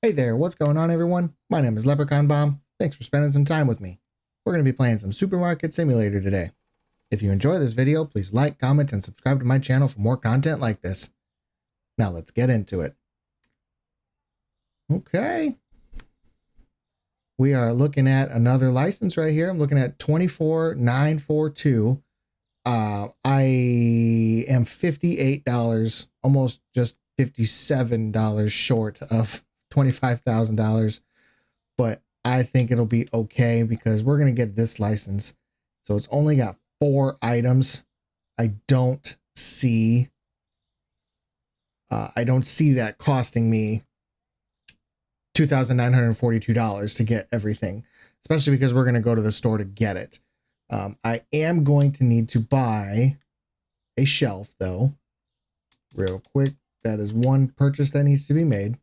Hey there, what's going on everyone? My name is Leprechaun Bomb. Thanks for spending some time with me. We're going to be playing some Supermarket Simulator today. If you enjoy this video, please like, comment, and subscribe to my channel for more content like this. Now let's get into it. Okay. We are looking at another license right here. I'm looking at 24942. I am $58, almost just $57 short of $25,000, but I think it'll be okay because we're going to get this license. So it's only got 4 items. I don't see that costing me $2,942 to get everything, especially because we're going to go to the store to get it. I am going to need to buy a shelf though, real quick. That is one purchase that needs to be made.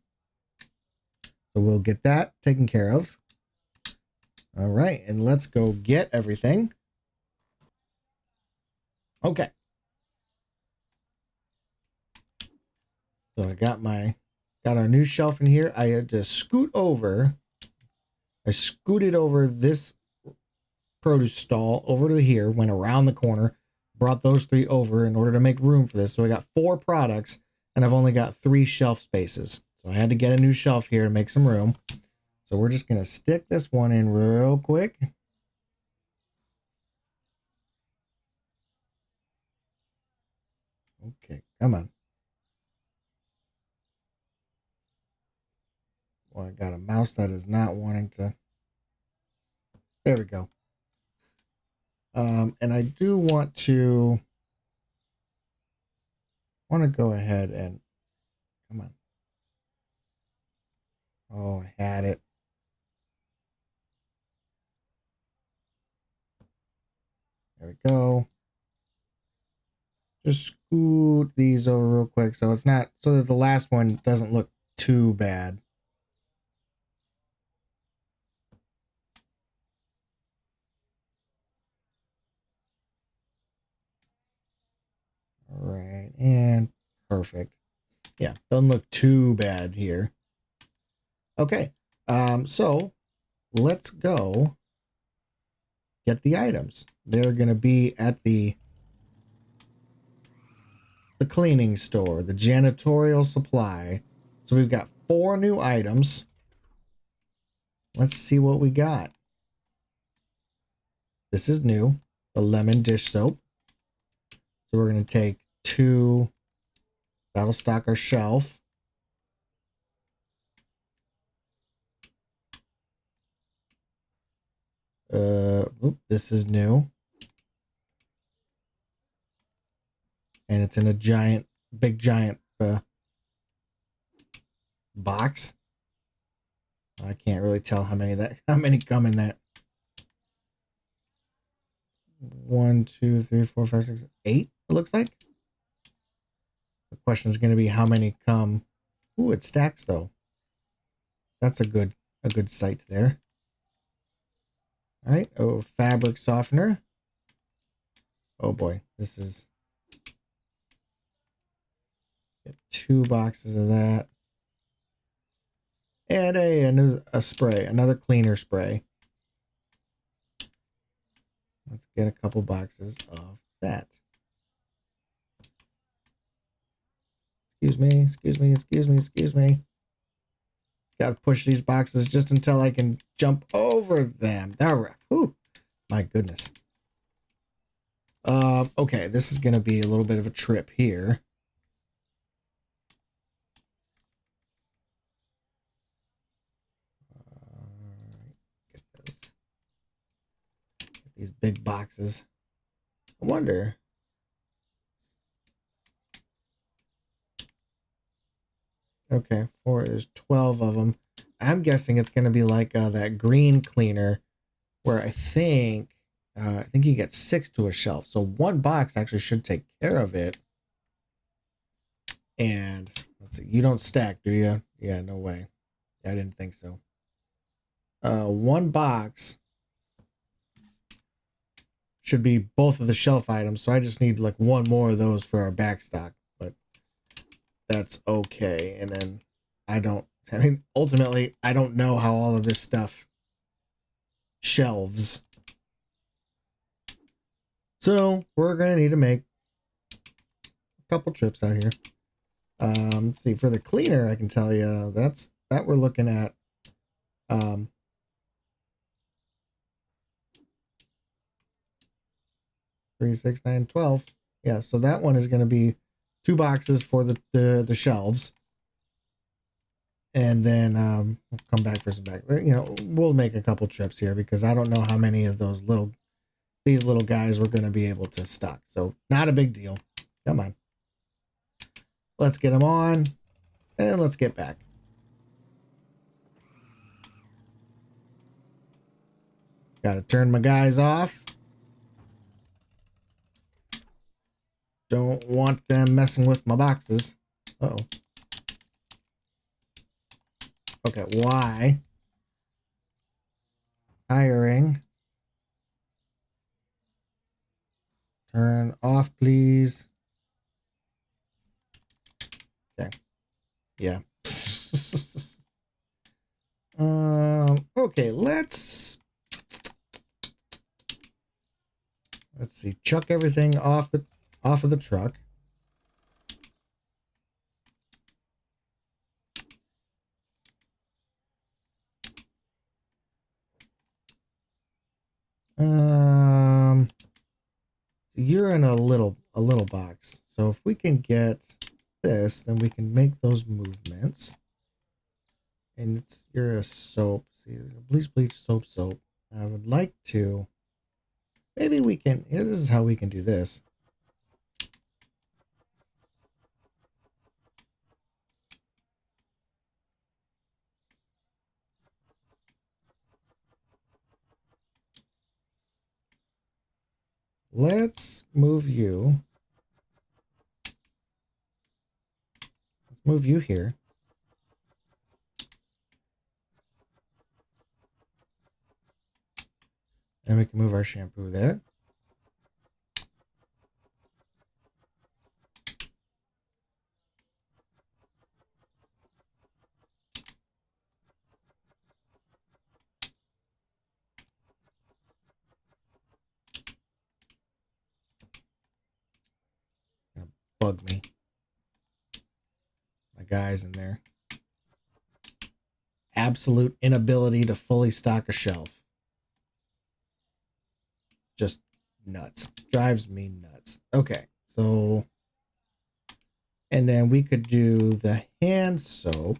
So we'll get that taken care of. All right, and let's go get everything. Okay. So I got our new shelf in here. I had to scooted over this produce stall over to here, went around the corner, brought those 3 over in order to make room for this. So I got 4 products and I've only got 3 shelf spaces. So I had to get a new shelf here to make some room. So we're just going to stick this one in real quick. Okay, come on. Well, I got a mouse that is not wanting to. There we go. And I do want to go ahead and come on. Oh, I had it. There we go. Just scoot these over real quick so it's not, so that the last one doesn't look too bad. All right, and perfect. Yeah, doesn't look too bad here. Okay, so let's go get the items. They're gonna be at the cleaning store, the janitorial supply. So we've got 4 new items. Let's see what we got. This is new, the lemon dish soap. So we're going to take 2. That'll stock our shelf. This is new. And it's in a big giant box. I can't really tell how many come in that. 1, 2, 3, 4, 5, 6, 8, it looks like. The question is going to be how many come. Ooh, it stacks though. That's a good sight there. All right. Oh, fabric softener. Oh boy, this is. Get 2 boxes of that. And a spray, another cleaner spray. Let's get a couple boxes of that. Excuse me. Got to push these boxes just until I can jump over them. There, whew, my goodness. Okay, this is going to be a little bit of a trip here. Get this. Get these big boxes. I wonder. Okay, 4 is 12 of them. I'm guessing it's going to be like that green cleaner, where I think you get 6 to a shelf. So 1 box actually should take care of it. And let's see, you don't stack, do you? Yeah, no way. I didn't think so. 1 box should be both of the shelf items. So I just need like 1 more of those for our back stock, but that's okay. And then I don't I mean, ultimately, I don't know how all of this stuff shelves. So we're going to need to make a couple trips out here. Let's see, for the cleaner, I can tell you that we're looking at 3, 6, 9, 12. Yeah, so that one is going to be 2 boxes for the shelves. And then we'll come back for some back. You know, we'll make a couple trips here because I don't know how many of these little guys we're going to be able to stock. So not a big deal. Come on. Let's get them on and let's get back. Got to turn my guys off. Don't want them messing with my boxes. Uh-oh. Okay, why? Hiring. Turn off, please. Okay. Yeah. Okay, let's see. Chuck everything off of the truck. So you're in a little box. So if we can get this, then we can make those movements. And you're a soap. See, bleach, soap. I would like to. Maybe we can. This is how we can do this. Let's move you. Let's move you here. And we can move our shampoo there. Gonna bug me. My guy's in there. Absolute inability to fully stock a shelf. Just nuts. Drives me nuts. Okay, so and then we could do the hand soap.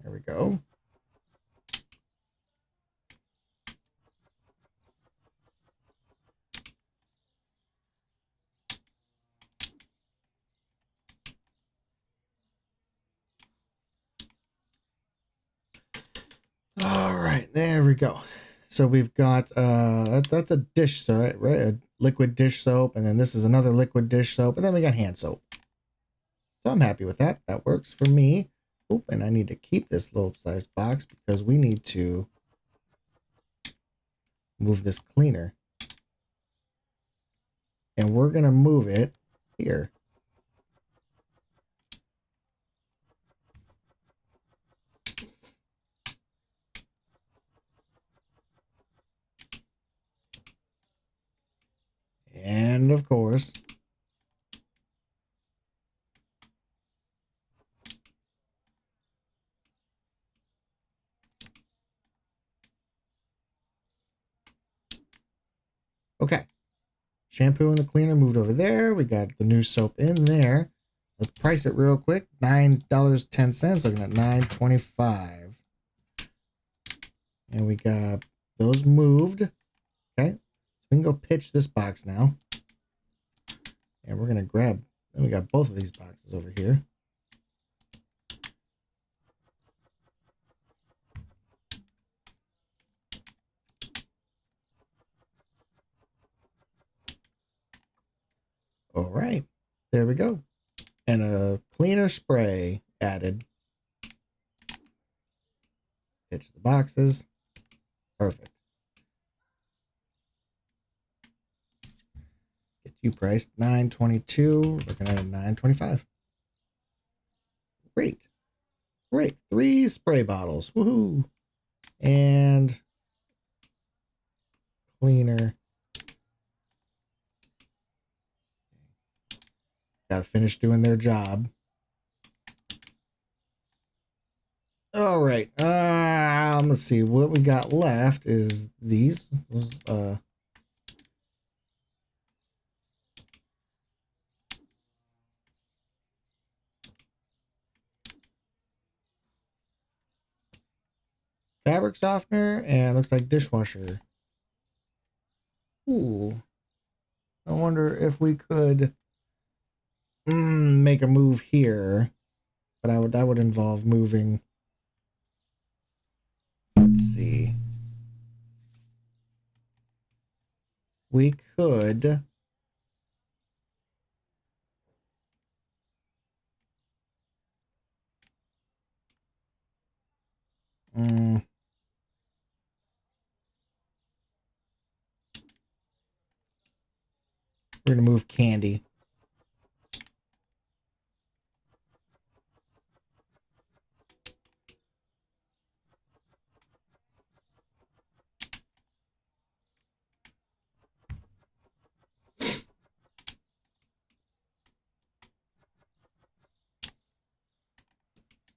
There we go. All right, there we go. So we've got that's a dish soap, right? A liquid dish soap, and then this is another liquid dish soap, and then we got hand soap. So I'm happy with that. That works for me. Oop, and I need to keep this little size box because we need to move this cleaner. And we're gonna move it here. And of course, okay. Shampoo and the cleaner moved over there. We got the new soap in there. Let's price it real quick. $9.10. Looking at $9.25. And we got those moved. Okay. So we can go pitch this box now. And we're going to grab, then we got both of these boxes over here. All right. There we go. And a cleaner spray added. Pitch the boxes. Perfect. You priced $9.22. Looking at $9.25. Great. Great. 3 spray bottles. Woohoo. And cleaner. Gotta finish doing their job. All right. Let's see. What we got left is these. Fabric softener and looks like dishwasher. Ooh. I wonder if we could make a move here, but that would involve moving. Let's see. We could we're gonna move candy.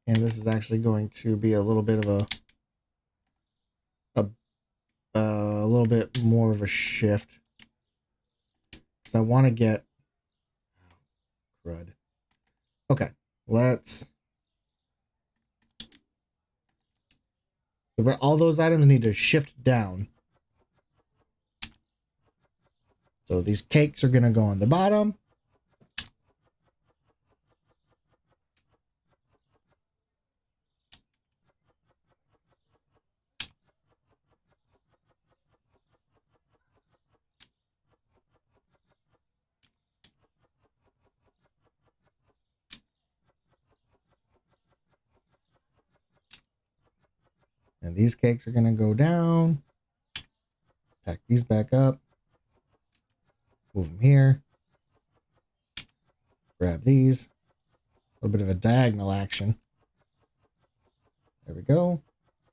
And this is actually going to be a little bit of a little bit more of a shift. Because I want to get crud. Okay, let's. All those items need to shift down. So these cakes are going to go on the bottom. And these cakes are going to go down. Pack these back up. Move them here. Grab these. A little bit of a diagonal action. There we go.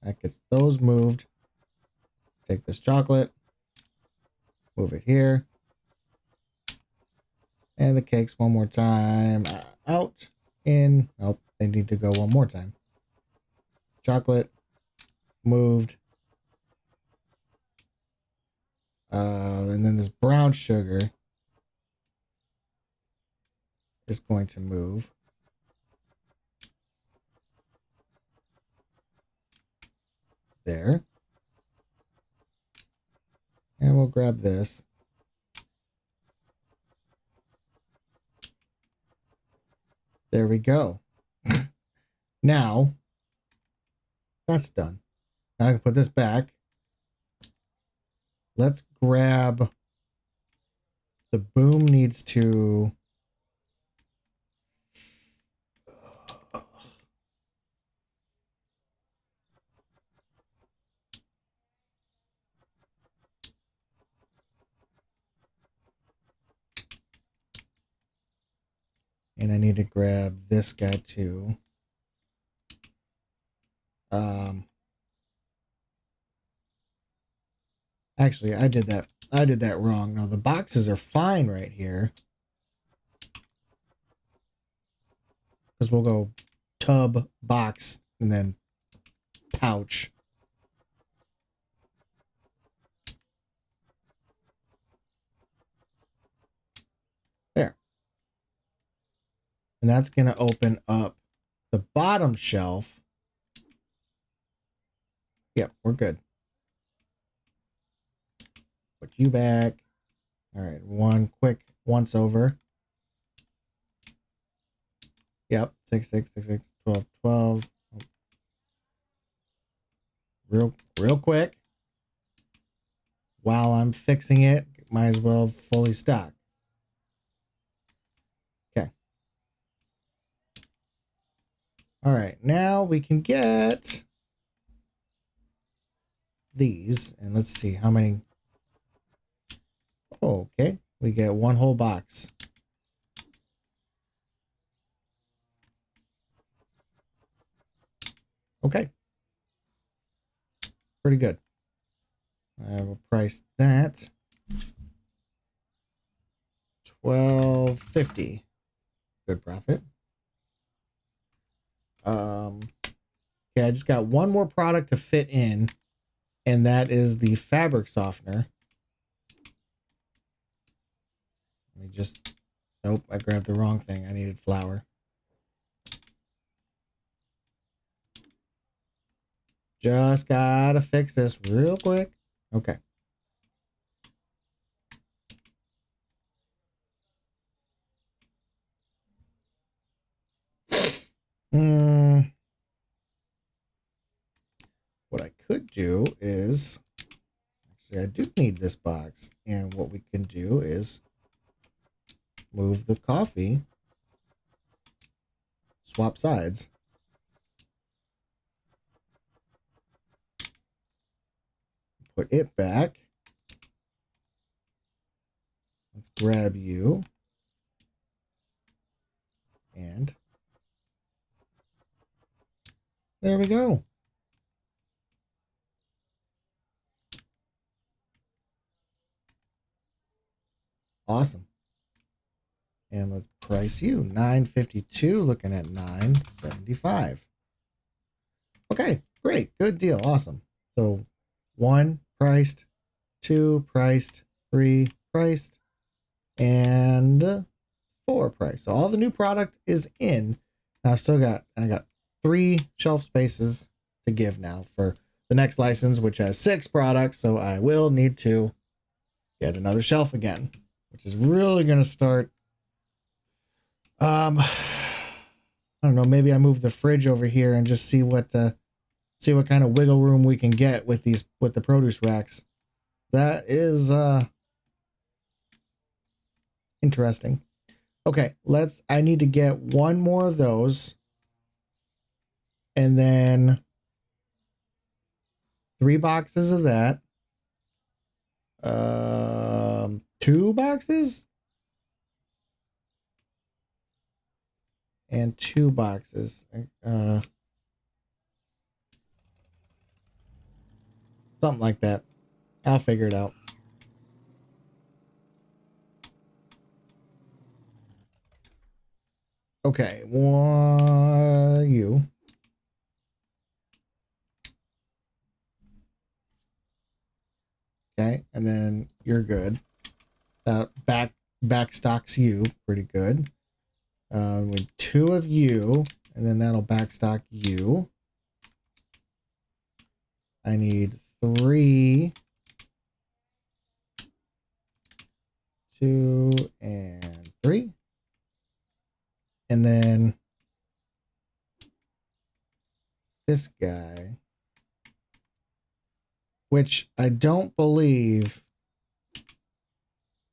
That gets those moved. Take this chocolate. Move it here. And the cakes one more time. Out. In. Nope. They need to go one more time. Chocolate. Moved. And then this brown sugar is going to move. There. And we'll grab this. There we go. Now, that's done. Now I can put this back. Let's grab. The boom needs to. And I need to grab this guy too. Actually, I did that wrong. No, the boxes are fine right here. Because we'll go tub, box, and then pouch. There. And that's going to open up the bottom shelf. Yep, we're good. Put you back. All right, one quick once over. Yep, 6, 6, 6, 6, 12, 12. Real quick. While I'm fixing it, might as well fully stock. Okay. All right, now we can get these, and let's see how many. Oh, okay. We get one whole box. Okay. Pretty good. I will price that $12.50. Good profit. Okay, I just got one more product to fit in, and that is the fabric softener. Let me just, nope, I grabbed the wrong thing. I needed flour. Just gotta fix this real quick. Okay. What I could do is, actually I do need this box, and what we can do is move the coffee, swap sides. Put it back. Let's grab you. And there we go. Awesome. And let's price you. $9.52, looking at $9.75. Okay, great. Good deal. Awesome. So 1 priced, 2 priced, 3 priced, and 4 priced. So all the new product is in. Now I got 3 shelf spaces to give now for the next license, which has 6 products. So I will need to get another shelf again, which is really going to start. I don't know. Maybe I move the fridge over here and just see what kind of wiggle room we can get with the produce racks. That is interesting. Okay, I need to get one more of those, and then 3 boxes of that. 2 boxes and 2 boxes. Something like that. I'll figure it out. Okay, you. Okay, and then you're good. Back stocks you pretty good. With 2 of you, and then that'll backstock you. I need 3, 2, and 3. And then this guy, which I don't believe,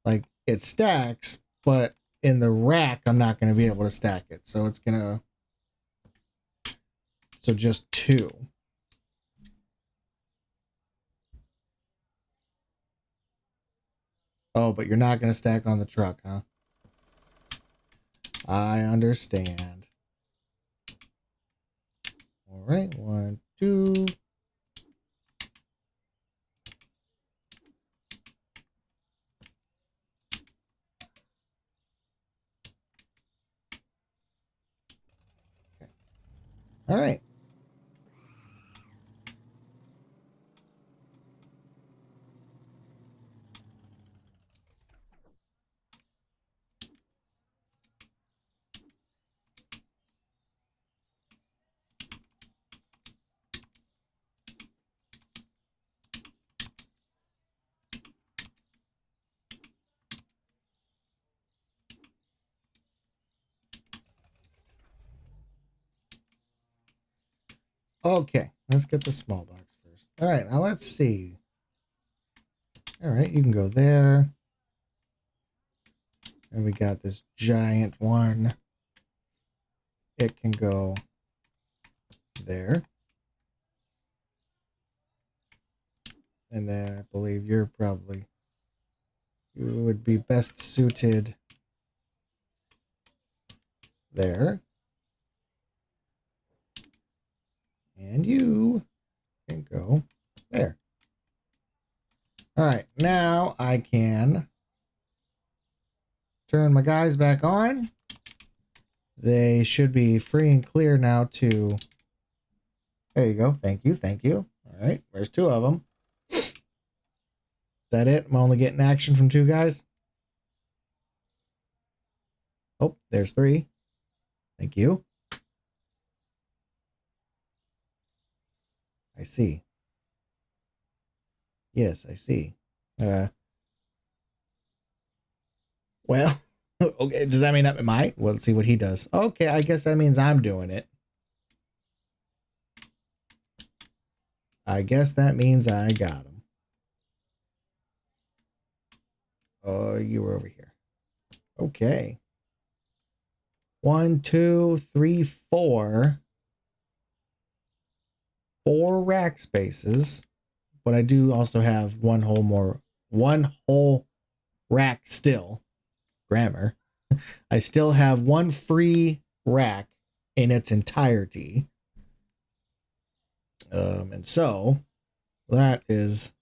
like, it stacks, but in the rack, I'm not going to be able to stack it. So so just 2. Oh, but you're not going to stack on the truck, huh? I understand. All right, 1, 2. Okay. All right. Okay, let's get the small box first. All right, now let's see. All right, you can go there. And we got this giant one. It can go there. And then I believe you're You would be best suited there. And you can go there. All right, now I can turn my guys back on. They should be free and clear now to... There you go. Thank you. Thank you. All right, there's 2 of them. Is that it? I'm only getting action from 2 guys. Oh, there's 3. Thank you. I see. Yes, I see. Well, okay. Does that mean am I? Well, let's see what he does. Okay, I guess that means I'm doing it. I guess that means I got him. Oh, you were over here. Okay. 1, 2, 3, 4. 4 rack spaces. But I do also have one whole rack still. Grammar. I still have 1 free rack in its entirety. And so that is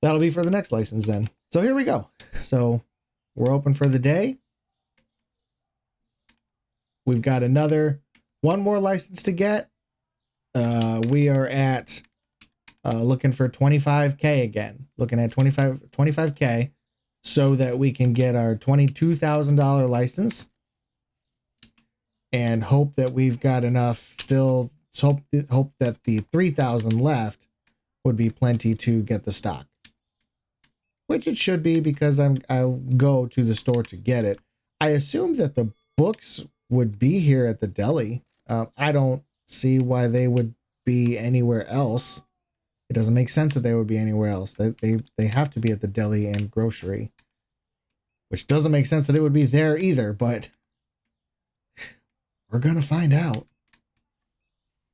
that'll be for the next license then. So here we go. So we're open for the day. We've got one more license to get. We are at looking for 25K again. Looking at 25K so that we can get our $22,000 license and hope that we've got enough still. Hope that the 3,000 left would be plenty to get the stock, which it should be because I'll go to the store to get it. I assume that the books would be here at the deli. I don't see why they would be anywhere else. It doesn't make sense that they would be anywhere else. They have to be at the deli and grocery, which doesn't make sense that it would be there either, but we're going to find out.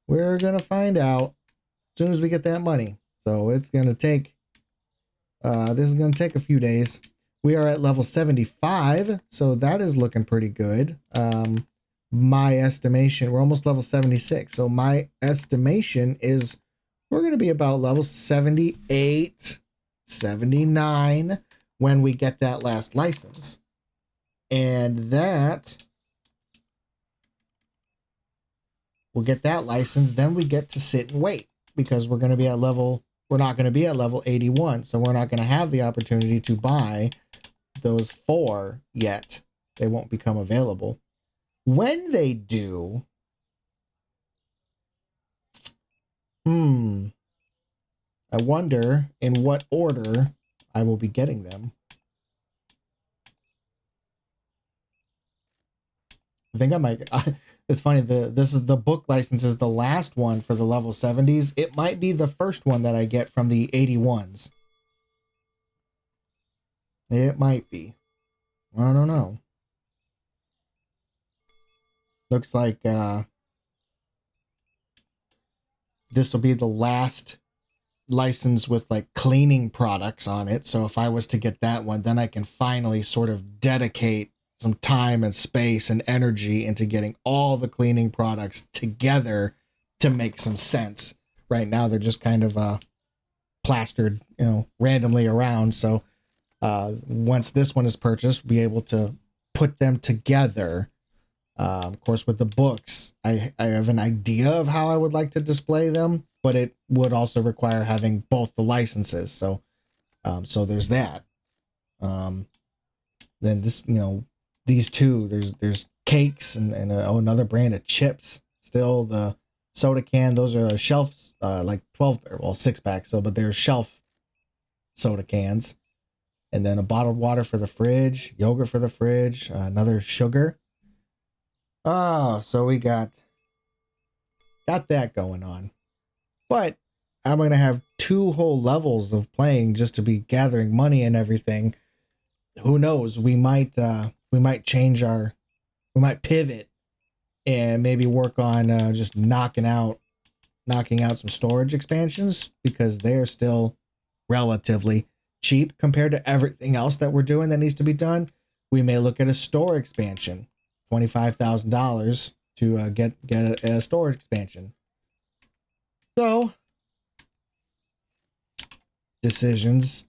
We're going to find out as soon as we get that money. So it's going to take, this is going to take a few days. We are at level 75, so that is looking pretty good. My estimation, we're almost level 76. So my estimation is we're going to be about level 78, 79 when we get that last license. And that, we'll get that license, then we get to sit and wait because we're going to be at level, we're not going to be at level 81. So we're not going to have the opportunity to buy those 4 yet. They won't become available. When they do, I wonder in what order I will be getting them. I think I might. It's funny. This is the book license is the last one for the level 70s. It might be the first one that I get from the 81s. It might be. I don't know. Looks like this will be the last license with like cleaning products on it. So if I was to get that one, then I can finally sort of dedicate some time and space and energy into getting all the cleaning products together to make some sense. Right now, they're just kind of plastered, randomly around. So once this one is purchased, we'll be able to put them together. Of course, with the books, I have an idea of how I would like to display them, but it would also require having both the licenses. So, so there's that. Then this, these two, there's cakes and another brand of chips. Still the soda can. Those are shelves, like 12, 6-pack. So, but they're shelf soda cans. And then a bottled water for the fridge, yogurt for the fridge, another sugar. Oh, so we got that going on. But I'm going to have 2 whole levels of playing just to be gathering money and everything. Who knows? We might change we might pivot and maybe work on just knocking out knocking out some storage expansions because they're still relatively cheap compared to everything else that we're doing that needs to be done. We may look at a store expansion, $25,000 to get a storage expansion. So decisions.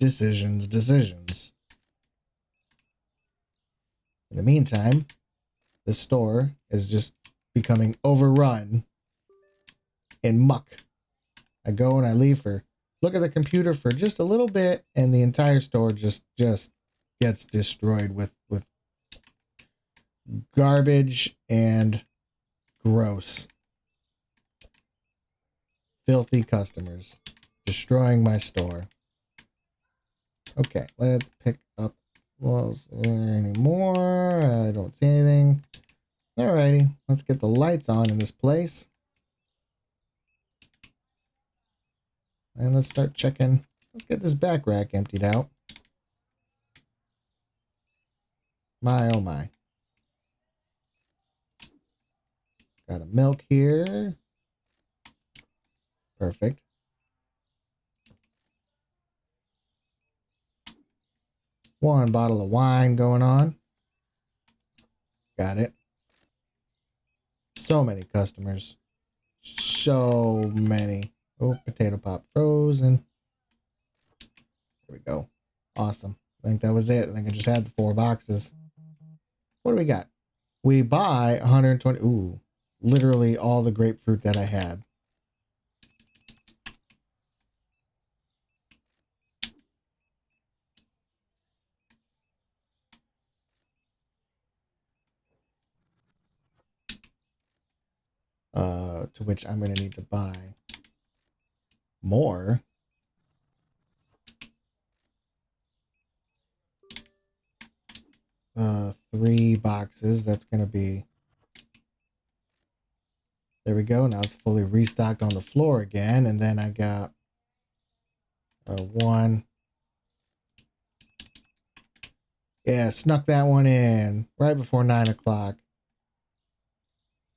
In the meantime, the store is just becoming overrun in muck. I go and I leave for look at the computer for just a little bit, and the entire store just gets destroyed with garbage and gross, filthy customers destroying my store. Okay, let's pick up. Well, is there any more? I don't see anything. Alrighty, let's get the lights on in this place. And let's start checking. Let's get this back rack emptied out. My, oh my. Got a milk here. Perfect. One bottle of wine going on. Got it. So many customers. So many. Oh, potato pop frozen. There we go. Awesome. I think that was it. I think I just had the 4 boxes. What do we got? We buy 120. Ooh, literally all the grapefruit that I had. To which I'm going to need to buy more. Three boxes. That's going to be... There we go. Now it's fully restocked on the floor again. And then I got one. Yeah, snuck that one in right before 9 o'clock.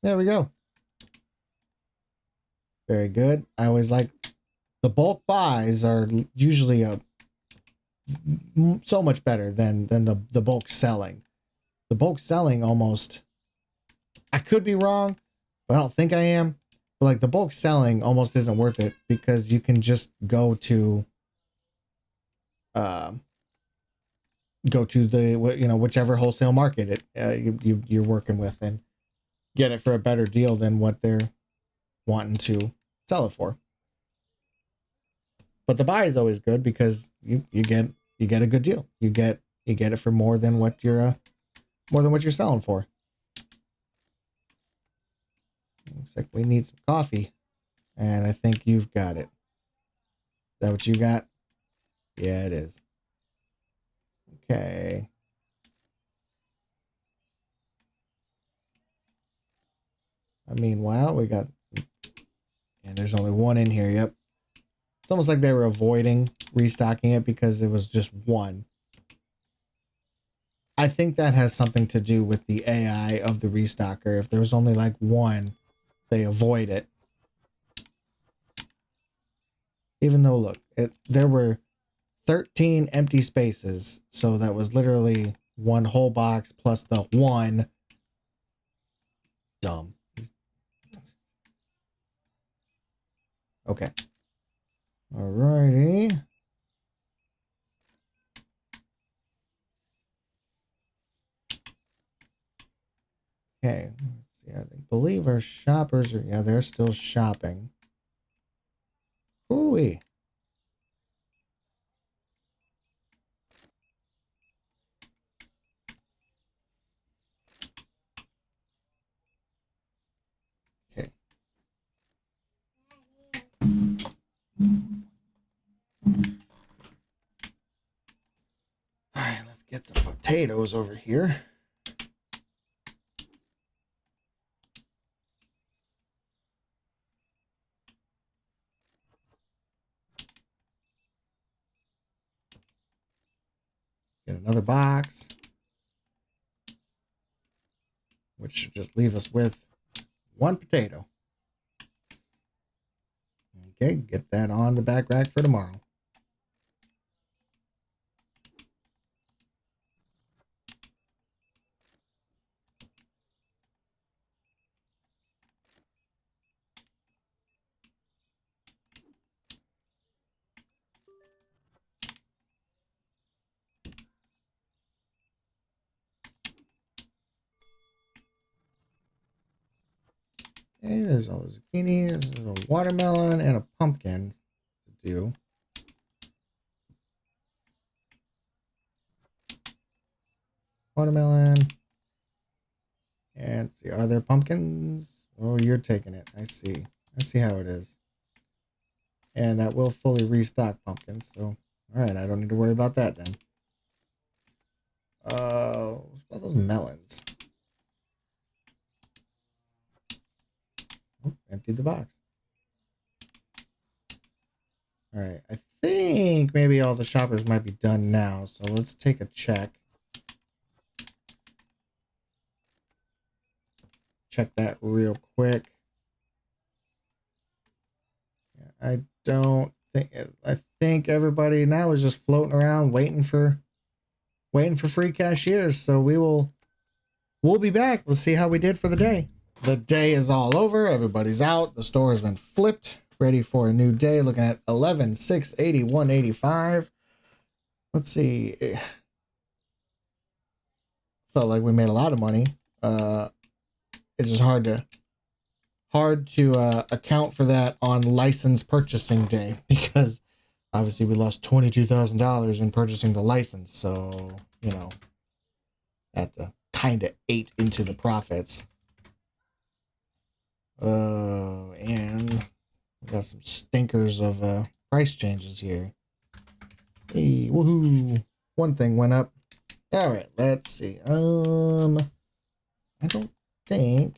There we go. Very good. I always like the bulk buys are usually so much better than the bulk selling. The bulk selling almost, I could be wrong, but I don't think I am. But like the bulk selling almost isn't worth it because you can just go to the whichever wholesale market you're working with and get it for a better deal than what they're wanting to sell it for. But the buy is always good because you get a good deal. You get it for more than what you're selling for. Looks like we need some coffee, and I think you've got it. Is that what you got? Yeah, it is. Okay. Meanwhile, we got... And there's only one in here, yep. It's almost like they were avoiding restocking it because it was just one. I think that has something to do with the AI of the restocker. If there was only like one, they avoid it. Even though, look, there were 13 empty spaces. So that was literally one whole box plus the one. Dumb. Okay. Alrighty. Okay. Let's see. I believe our shoppers are... Yeah, they're still shopping. Ooh-wee. Okay. All right, let's get some potatoes over here. Get another box, which should just leave us with one potato. Okay, get that on the back rack for tomorrow. Okay, there's all the zucchini, there's a watermelon, and a pumpkin to do. Watermelon. And see, are there pumpkins? Oh, you're taking it. I see. I see how it is. And that will fully restock pumpkins. So, all right, I don't need to worry about that then. What about those melons? Oh, emptied the box. All right, I think maybe all the shoppers might be done now. So let's take a check. Check that real quick. I don't think, I think everybody now is just floating around waiting for free cashiers. So we'll be back. Let's see how we did for the day. The day is all over. Everybody's out. The store has been flipped, ready for a new day. Looking at 11, 6, 81, 85. Let's see. Felt like we made a lot of money. It's just hard to account for that on license purchasing day, because obviously we lost $22,000 in purchasing the license. So, you know, that kind of ate into the profits. And we got some stinkers of price changes here. Hey, woohoo! One thing went up. All right, let's see. I don't think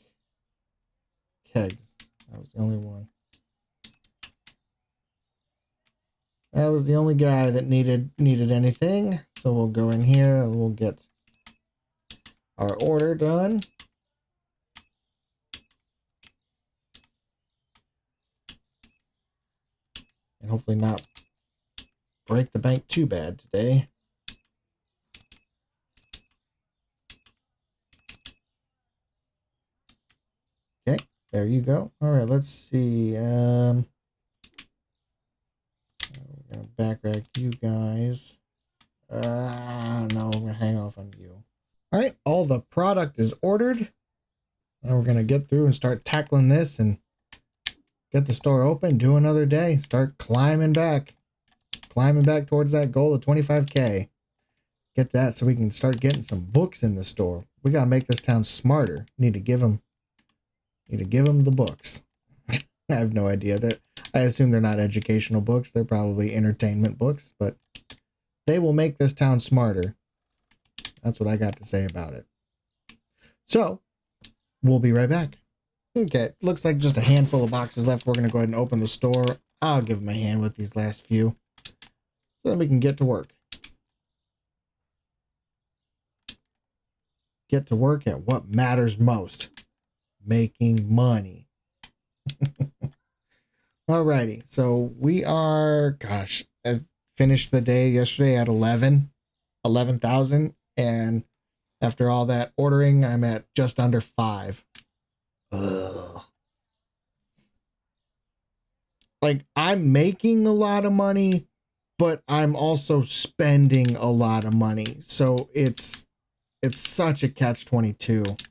kegs. That was the only one. That was the only guy that needed anything. So we'll go in here and we'll get our order done. And hopefully not break the bank too bad today. Okay, there you go. All right, let's see. We're gonna back rack you guys. No, we're gonna hang off on you. All right, all the product is ordered. Now we're gonna get through and start tackling this and get the store open, do another day, start climbing back towards that goal of 25K. Get that so we can start getting some books in the store. We gotta make this town smarter. Need to give them the books. I have no idea. I assume they're not educational books. They're probably entertainment books, but they will make this town smarter. That's what I got to say about it. So, we'll be right back. Okay, looks like just a handful of boxes left. We're going to go ahead and open the store. I'll give them a hand with these last few, so then we can get to work. Get to work at what matters most. Making money. Alrighty, so we are, gosh, I finished the day yesterday at 11,000, and after all that ordering, I'm at just under 5. Ugh. Like, I'm making a lot of money, but I'm also spending a lot of money. So it's such a catch-22.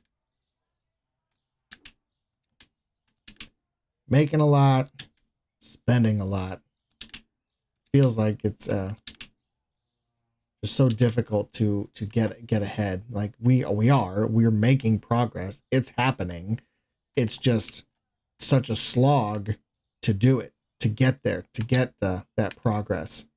Making a lot, spending a lot. Feels like it's just so difficult to get ahead. Like we're making progress. It's happening. It's just such a slog to do it, to get there, to get that progress.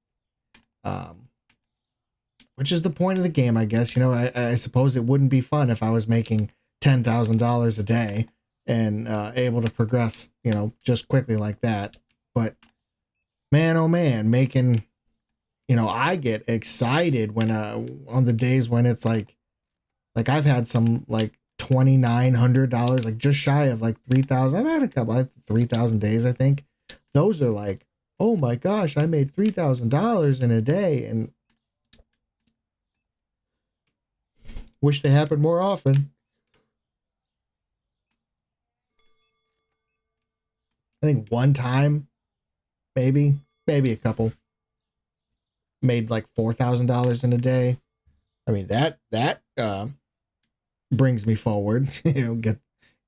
Which is the point of the game, I guess. You know, I suppose it wouldn't be fun if I was making $10,000 a day and able to progress, you know, just quickly like that. But man, oh man, making, you know, I get excited when on the days when it's like I've had some like $2,900, like just shy of like 3,000. I've had a couple, I have 3,000 days, I think. those are like, oh my gosh, I made $3,000 in a day, and wish they happened more often. I think one time, maybe a couple, made like $4,000 in a day. I mean, that brings me forward,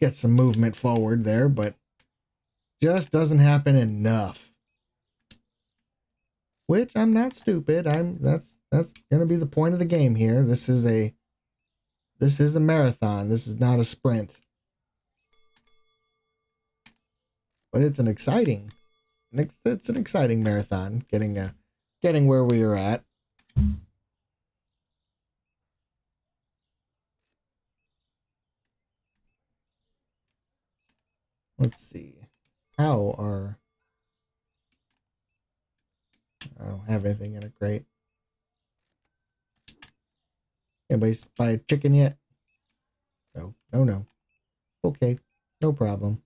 get some movement forward there, but just doesn't happen enough. Which, I'm not stupid. That's gonna be the point of the game here. This is a marathon. This is not a sprint. But it's an exciting marathon, getting where we are at. Let's see. I don't have anything in it. Great. Anybody buy a chicken yet? No. Okay, no problem.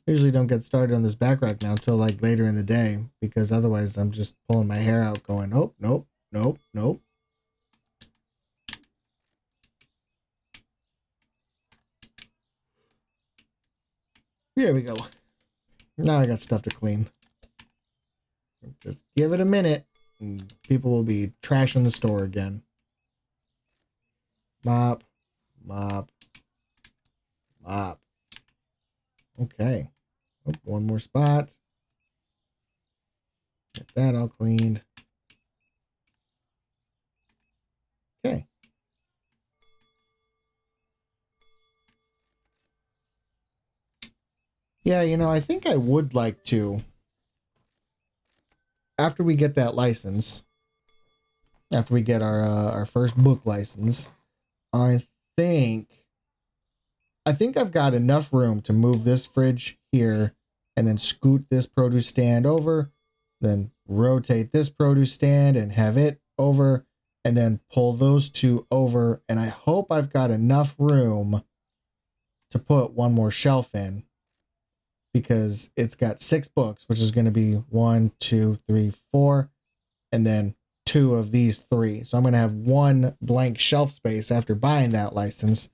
Usually don't get started on this back rack now until like later in the day, because otherwise I'm just pulling my hair out going, oh, nope. There we go. Now I got stuff to clean. Just give it a minute and people will be trashing the store again. Mop. Okay. Oh, one more spot. Get that all cleaned. Okay. Yeah, I think I would like to, after we get that license, after we get our first book license, I think I've got enough room to move this fridge here and then scoot this produce stand over, then rotate this produce stand and have it over, and then pull those two over. And I hope I've got enough room to put one more shelf in, because it's got 6 books, which is going to be 1, 2, 3, 4, and then 2 of these 3. So I'm going to have 1 blank shelf space after buying that license.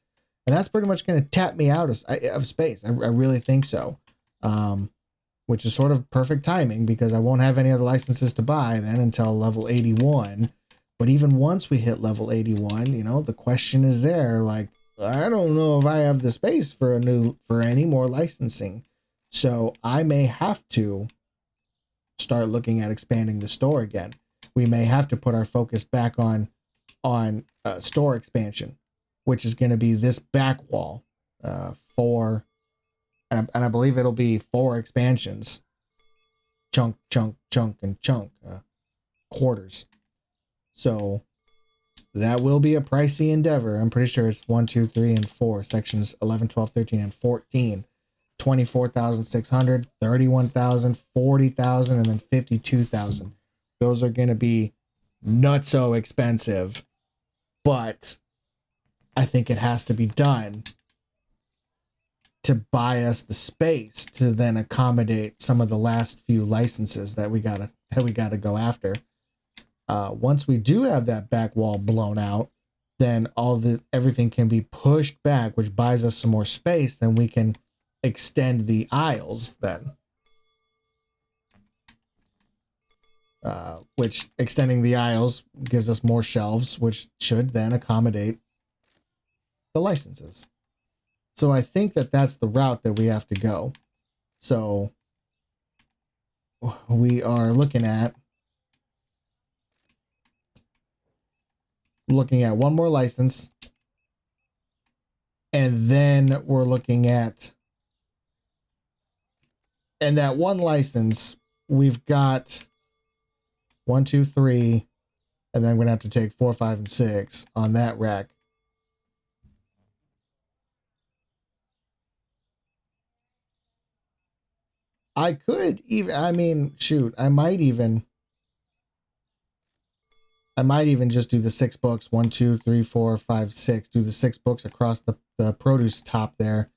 And that's pretty much going to tap me out of space. I really think so. Which is sort of perfect timing, because I won't have any other licenses to buy then until level 81. But even once we hit level 81, the question is there, like, I don't know if I have the space for any more licensing. So I may have to start looking at expanding the store again. We may have to put our focus back on store expansion, which is going to be this back wall, and I believe it'll be 4 expansions, chunk, and chunk, quarters. So that will be a pricey endeavor. I'm pretty sure it's 1, 2, 3, and 4 sections, 11, 12, 13, and 14. 24,600, 31,000, 40,000, and then 52,000. Those are going to be nutso expensive, but I think it has to be done to buy us the space to then accommodate some of the last few licenses that we gotta go after. Once we do have that back wall blown out, then everything can be pushed back, which buys us some more space. Then we can extend the aisles then. Which extending the aisles gives us more shelves, which should then accommodate the licenses. So I think that's the route that we have to go. So we are looking at one more license, and then we're looking at, and that one license, we've got 1, 2, 3, and then we're gonna have to take 4, 5, and 6 on that rack. I could even, I might even just do the 6 books, 1, 2, 3, 4, 5, 6, do the 6 books across the produce top there.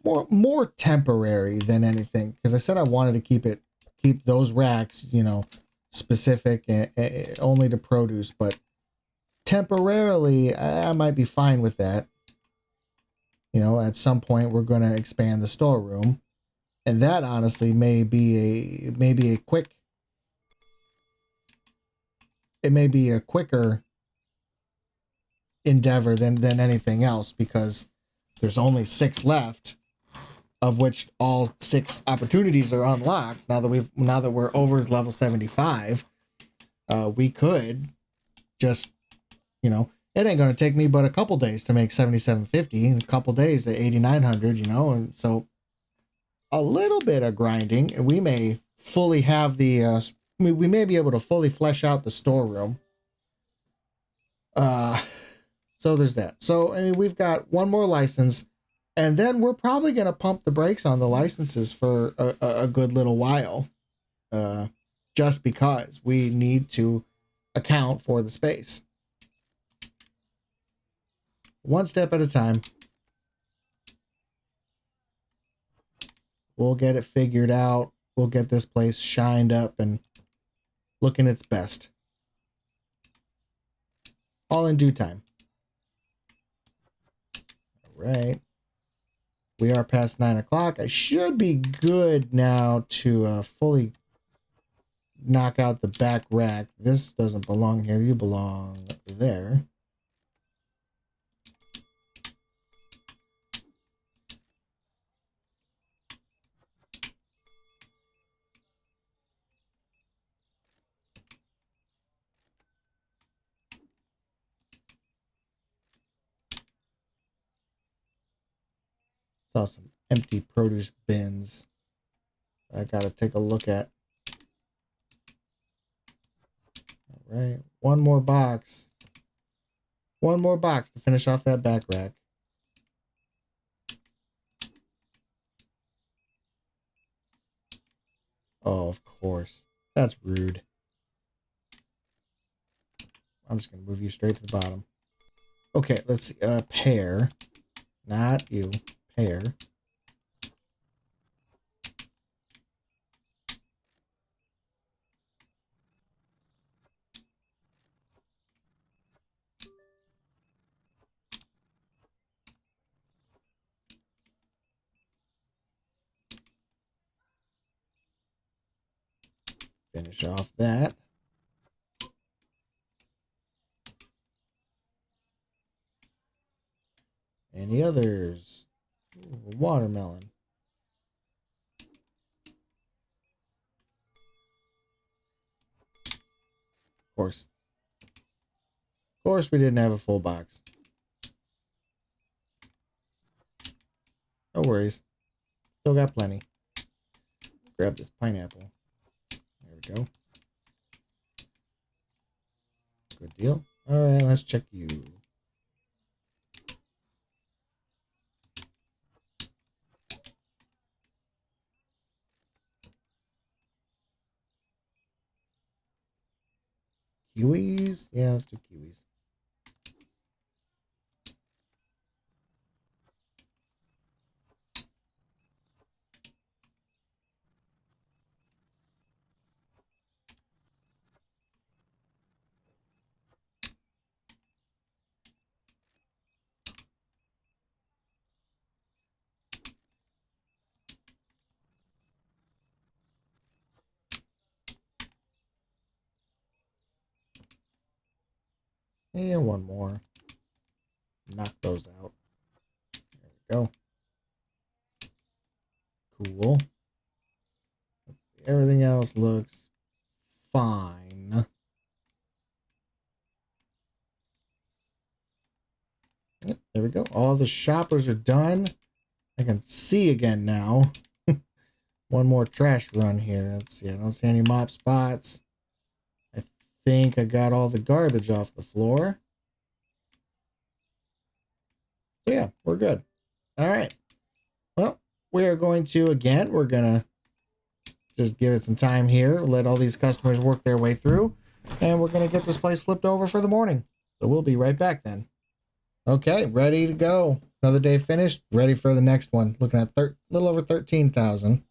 more temporary than anything, because I said I wanted to keep those racks, you know, specific and only to produce, but temporarily I might be fine with that. You know, at some point we're going to expand the storeroom, and that honestly may be a quicker endeavor than anything else, because there's only 6 left, of which all 6 opportunities are unlocked. Now that we're over level 75, we could just, you know, it ain't going to take me but a couple days to make 7750, and a couple days at 8900, you know, and so a little bit of grinding, and we may fully have the we may be able to fully flesh out the storeroom. So there's that. So I mean, we've got one more license, and then we're probably going to pump the brakes on the licenses for a good little while, just because we need to account for the space. One step at a time. We'll get it figured out. We'll get this place shined up and looking its best. All in due time. All right. We are past 9 o'clock. I should be good now to fully knock out the back rack. This doesn't belong here. You belong there. Saw some empty produce bins I gotta take a look at. All right, one more box. One more box to finish off that back rack. Oh, of course. That's rude. I'm just gonna move you straight to the bottom. Okay, let's see. Pear. Not you. Pear. Finish off that. Any others? Ooh, watermelon. Of course. Of course we didn't have a full box. No worries. Still got plenty. Grab this pineapple. There we go. Good deal. All right, let's check you. Kiwis? Yeah, let's do kiwis. And one more. Knock those out. There we go. Cool. Let's see. Everything else looks fine. Yep, there we go. All the shoppers are done. I can see again now. One more trash run here. Let's see. I don't see any mop spots. I think I got all the garbage off the floor. So yeah, we're good. All right. Well, we are going to, again, we're going to just give it some time here. Let all these customers work their way through. And we're going to get this place flipped over for the morning. So we'll be right back then. Okay, ready to go. Another day finished. Ready for the next one. Looking at little over 13,000.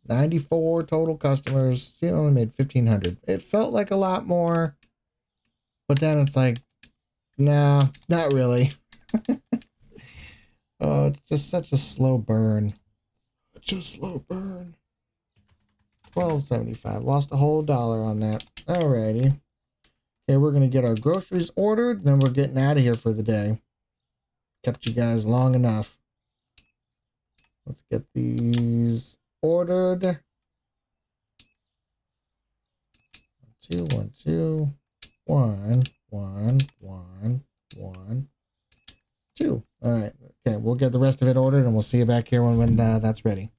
94 total customers. See, only made 1,500. It felt like a lot more, but then it's like, nah, not really. Oh, it's just such a slow burn. Such a slow burn. $12.75. Lost a whole dollar on that. Alrighty. Okay, we're gonna get our groceries ordered, then we're getting out of here for the day. Kept you guys long enough. Let's get these ordered. 2, 1, 2, 1, 1, 1, 1, 2. All right. Okay, we'll get the rest of it ordered, and we'll see you back here when that's ready.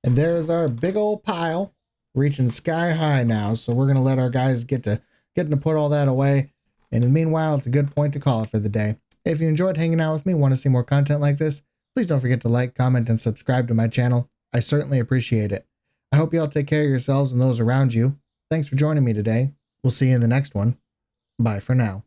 And there's our big old pile, reaching sky high now. So we're gonna let our guys getting to put all that away. And in the meanwhile, it's a good point to call it for the day. If you enjoyed hanging out with me, want to see more content like this, please don't forget to like, comment, and subscribe to my channel. I certainly appreciate it. I hope you all take care of yourselves and those around you. Thanks for joining me today. We'll see you in the next one. Bye for now.